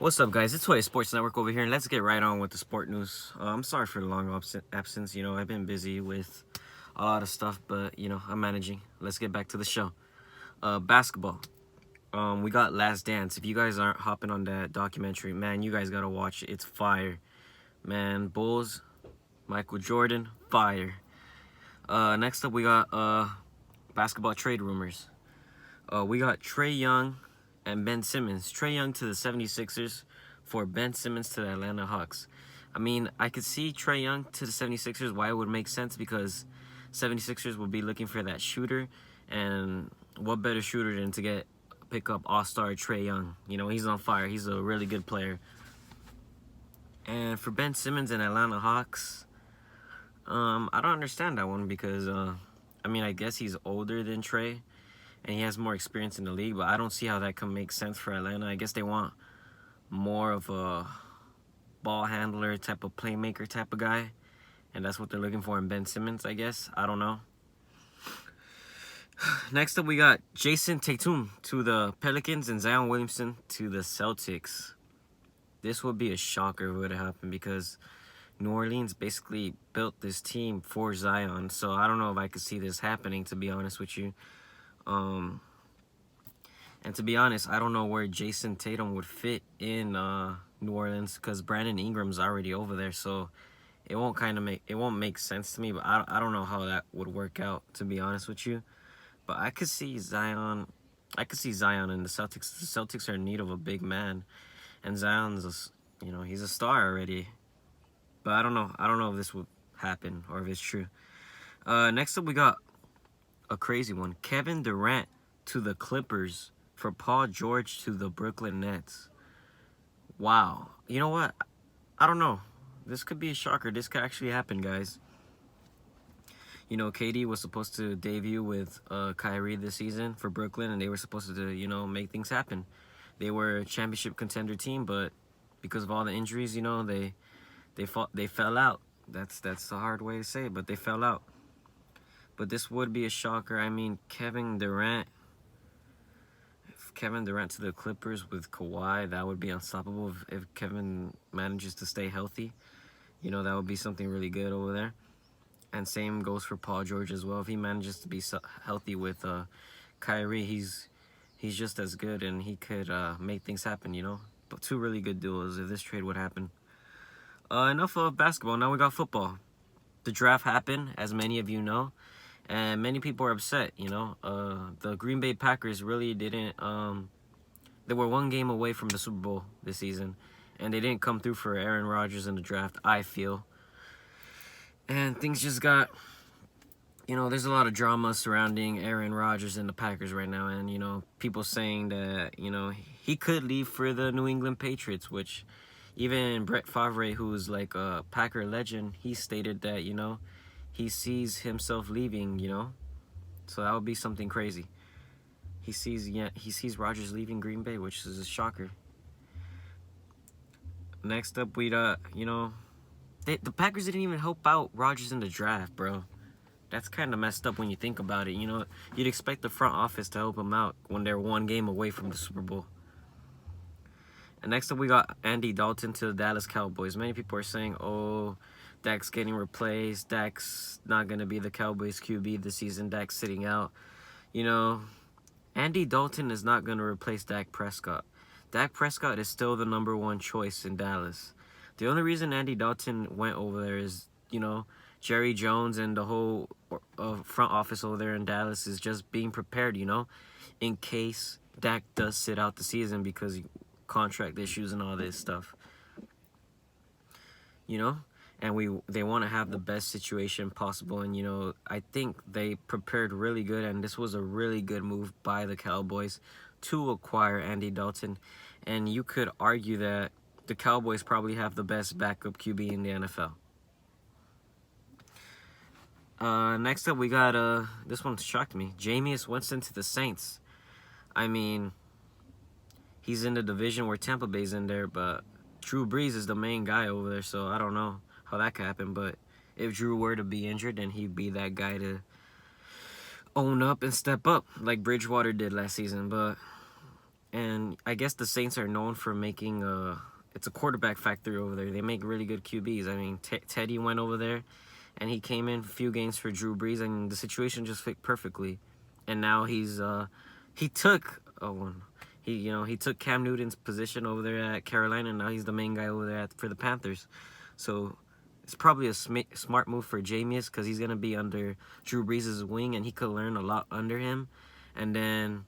What's up, guys? It's Sports Network over here, and let's get right on with the sport news. I'm sorry for the long absence. I've been busy with a lot of stuff, but I'm managing. Let's get back to the show. Basketball. We got Last Dance. If you guys aren't hopping on that documentary, man, you guys gotta watch it. It's fire, man. Bulls, Michael Jordan, fire. Next up, we got basketball trade rumors. We got Trae Young and Ben Simmons. Trae Young to the 76ers for Ben Simmons to the Atlanta Hawks. I mean, I could see Trae Young to the 76ers, why it would make sense, because 76ers will be looking for that shooter, and what better shooter than to pick up all-star Trae Young. He's on fire. He's a really good player. And for Ben Simmons and Atlanta Hawks, I don't understand that one because, I guess he's older than Trae, and he has more experience in the league, but I don't see how that can make sense for Atlanta. I guess they want more of a ball handler type of playmaker type of guy, and that's what they're looking for in Ben Simmons, I guess. I don't know. Next up, we got Jason Tatum to the Pelicans and Zion Williamson to the Celtics. This would be a shocker if it would have happened because New Orleans basically built this team for Zion, so I don't know if I could see this happening, to be honest with you. And to be honest, I don't know where Jason Tatum would fit in New Orleans because Brandon Ingram's already over there, so it won't make sense to me. But I don't know how that would work out, to be honest with you. But I could see Zion. I could see Zion in the Celtics. The Celtics are in need of a big man, and Zion's he's a star already. But I don't know. I don't know if this would happen or if it's true. Next up, we got a crazy one. Kevin Durant to the Clippers for Paul George to the Brooklyn Nets. Wow. You know what? I don't know. This could be a shocker. This could actually happen, guys. KD was supposed to debut with Kyrie this season for Brooklyn, and they were supposed to, make things happen. They were a championship contender team, but because of all the injuries, they fell out. That's the hard way to say it, but they fell out. But this would be a shocker. I mean, Kevin Durant to the Clippers with Kawhi, that would be unstoppable if Kevin manages to stay healthy. That would be something really good over there. And same goes for Paul George as well. If he manages to be healthy with Kyrie, he's just as good, and he could make things happen, But two really good duos if this trade would happen. Enough of basketball. Now we got football. The draft happened, as many of you know. And many people are upset, The Green Bay Packers really didn't... they were one game away from the Super Bowl this season. And they didn't come through for Aaron Rodgers in the draft, I feel. And things just got... there's a lot of drama surrounding Aaron Rodgers and the Packers right now. And, people saying that, he could leave for the New England Patriots, which even Brett Favre, who's like a Packer legend, he stated that, he sees himself leaving, So that would be something crazy. He sees Rodgers leaving Green Bay, which is a shocker. Next up, we the Packers didn't even help out Rodgers in the draft, bro. That's kind of messed up when you think about it. You'd expect the front office to help him out when they're one game away from the Super Bowl. And next up, we got Andy Dalton to the Dallas Cowboys. Many people are saying, oh, Dak's getting replaced. Dak's not going to be the Cowboys QB this season. Dak's sitting out. Andy Dalton is not going to replace Dak Prescott. Dak Prescott is still the number one choice in Dallas. The only reason Andy Dalton went over there is, Jerry Jones and the whole front office over there in Dallas is just being prepared, in case Dak does sit out the season because contract issues and all this stuff. And they want to have the best situation possible. And, I think they prepared really good, and this was a really good move by the Cowboys to acquire Andy Dalton. And you could argue that the Cowboys probably have the best backup QB in the NFL. Next up, we got, this one shocked me, Jameis Winston to the Saints. I mean, he's in the division where Tampa Bay's in there, but Drew Brees is the main guy over there, so I don't know how that could happen. But if Drew were to be injured, then he'd be that guy to own up and step up like Bridgewater did last season. But And I guess the Saints are known for making it's a quarterback factory over there. They make really good QBs. I mean, Teddy went over there, and he came in a few games for Drew Brees, and the situation just fit perfectly. And now he took he took Cam Newton's position over there at Carolina, and now he's the main guy over there for the Panthers. So it's probably a smart move for Jameis because he's gonna be under Drew Brees' wing, and he could learn a lot under him. And then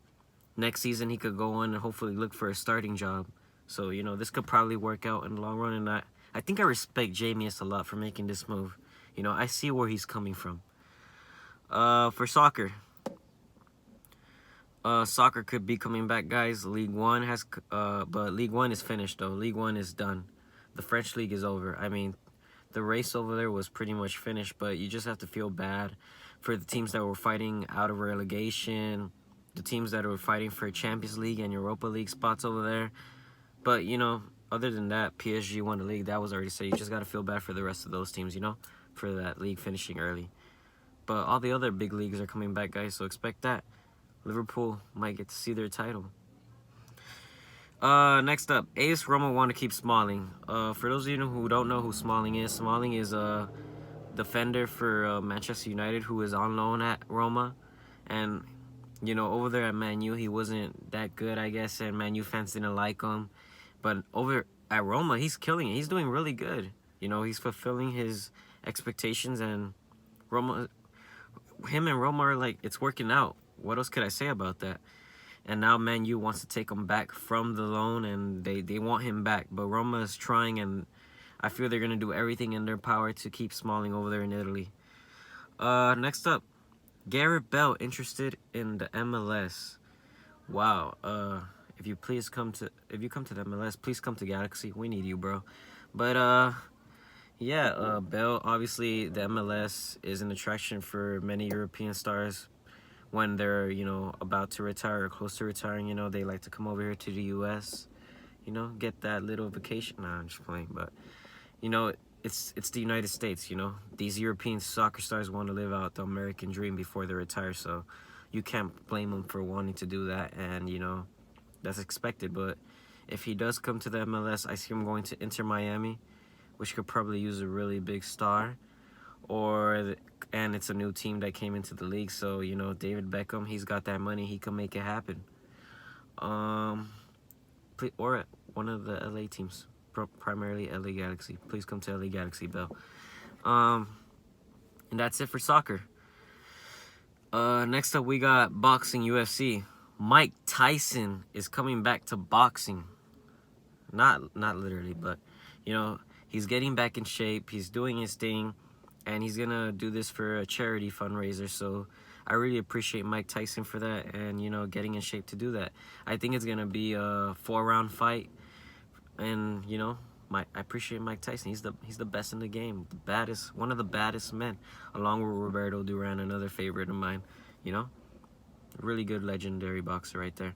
next season he could go on and hopefully look for a starting job. So, this could probably work out in the long run, and I think I respect Jameis a lot for making this move. I see where he's coming from. For soccer. Soccer could be coming back, guys. League One but League One is finished, though. League One is done. The French League is over. I mean, the race over there was pretty much finished, but you just have to feel bad for the teams that were fighting out of relegation, the teams that were fighting for Champions League and Europa League spots over there. But, other than that, PSG won the league. That was already said. You just got to feel bad for the rest of those teams, for that league finishing early. But all the other big leagues are coming back, guys, so expect that. Liverpool might get to see their title. Next up, AS Roma want to keep Smalling. For those of you who don't know who Smalling is a defender for Manchester United who is on loan at Roma. And, over there at Man U, he wasn't that good, I guess, and Man U fans didn't like him. But over at Roma, he's killing it. He's doing really good. He's fulfilling his expectations, and him and Roma are like, it's working out. What else could I say about that? And now Man U wants to take him back from the loan, and they want him back. But Roma is trying, and I feel they're going to do everything in their power to keep Smalling over there in Italy. Next up, Garrett Bell interested in the MLS. Wow. If you come to the MLS, please come to Galaxy. We need you, bro. But Bell, obviously the MLS is an attraction for many European stars when they're, about to retire or close to retiring. They like to come over here to the US, get that little vacation. Nah, I'm just playing, but it's the United States. These European soccer stars want to live out the American dream before they retire, so you can't blame them for wanting to do that, and that's expected. But if he does come to the MLS, I see him going to Inter Miami, which could probably use a really big star, and it's a new team that came into the league, so David Beckham, he's got that money, he can make it happen. Or one of the LA teams, primarily LA Galaxy. Please come to LA Galaxy, Bell. And that's it for soccer. Next up, we got boxing, UFC. Mike Tyson is coming back to boxing. Not literally, but he's getting back in shape. He's doing his thing, and he's gonna do this for a charity fundraiser. So I really appreciate Mike Tyson for that, and getting in shape to do that. I think it's gonna be a 4-round fight, and I appreciate Mike Tyson. He's the best in the game, the baddest, one of the baddest men, along with Roberto Duran, another favorite of mine. Really good legendary boxer right there.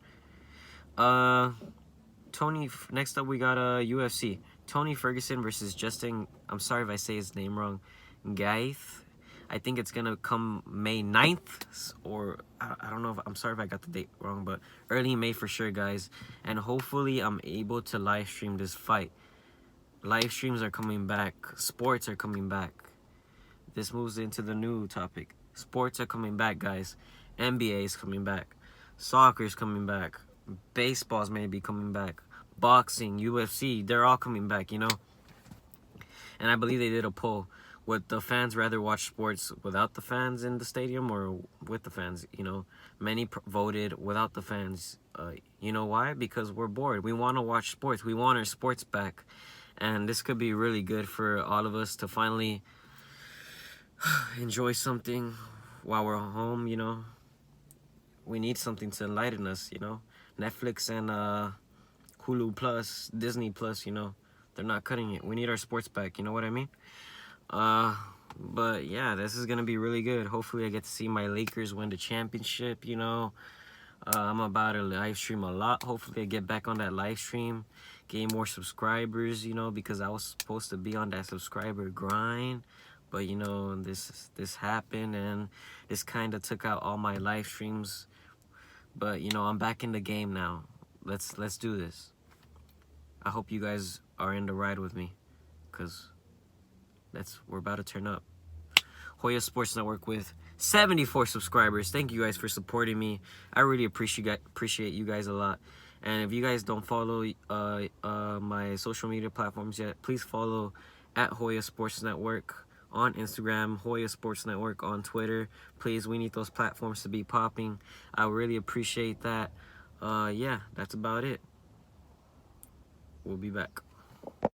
Next up we got UFC. Tony Ferguson versus Justin, I'm sorry if I say his name wrong, Gaeth. I think it's gonna come May 9th, or I don't know, I'm sorry if I got the date wrong, but early May for sure, guys. And hopefully I'm able to live stream this fight. Live streams are coming back. Sports are coming back. This moves into the new topic. Sports are coming back, guys. NBA is coming back. Soccer is coming back. Baseball's maybe coming back. Boxing, UFC, they're all coming back, And I believe they did a poll. Would the fans rather watch sports without the fans in the stadium or with the fans? Many voted without the fans. Why? Because we're bored. We want to watch sports. We want our sports back. And this could be really good for all of us to finally enjoy something while we're home, We need something to enlighten us, Netflix and Hulu Plus, Disney Plus, they're not cutting it. We need our sports back, you know what I mean? But yeah, this is gonna be really good. Hopefully I get to see my Lakers win the championship, I'm about to live stream a lot. Hopefully I get back on that live stream, gain more subscribers, because I was supposed to be on that subscriber grind. But this happened, and this kind of took out all my live streams. But I'm back in the game now. let's do this. I hope you guys are in the ride with me, cause we're about to turn up. Hoya Sports Network with 74 subscribers. Thank you guys for supporting me. I really appreciate you guys a lot. And if you guys don't follow my social media platforms yet, please follow at Hoya Sports Network on Instagram, Hoya Sports Network on Twitter. Please, we need those platforms to be popping. I really appreciate that. Yeah, that's about it. We'll be back.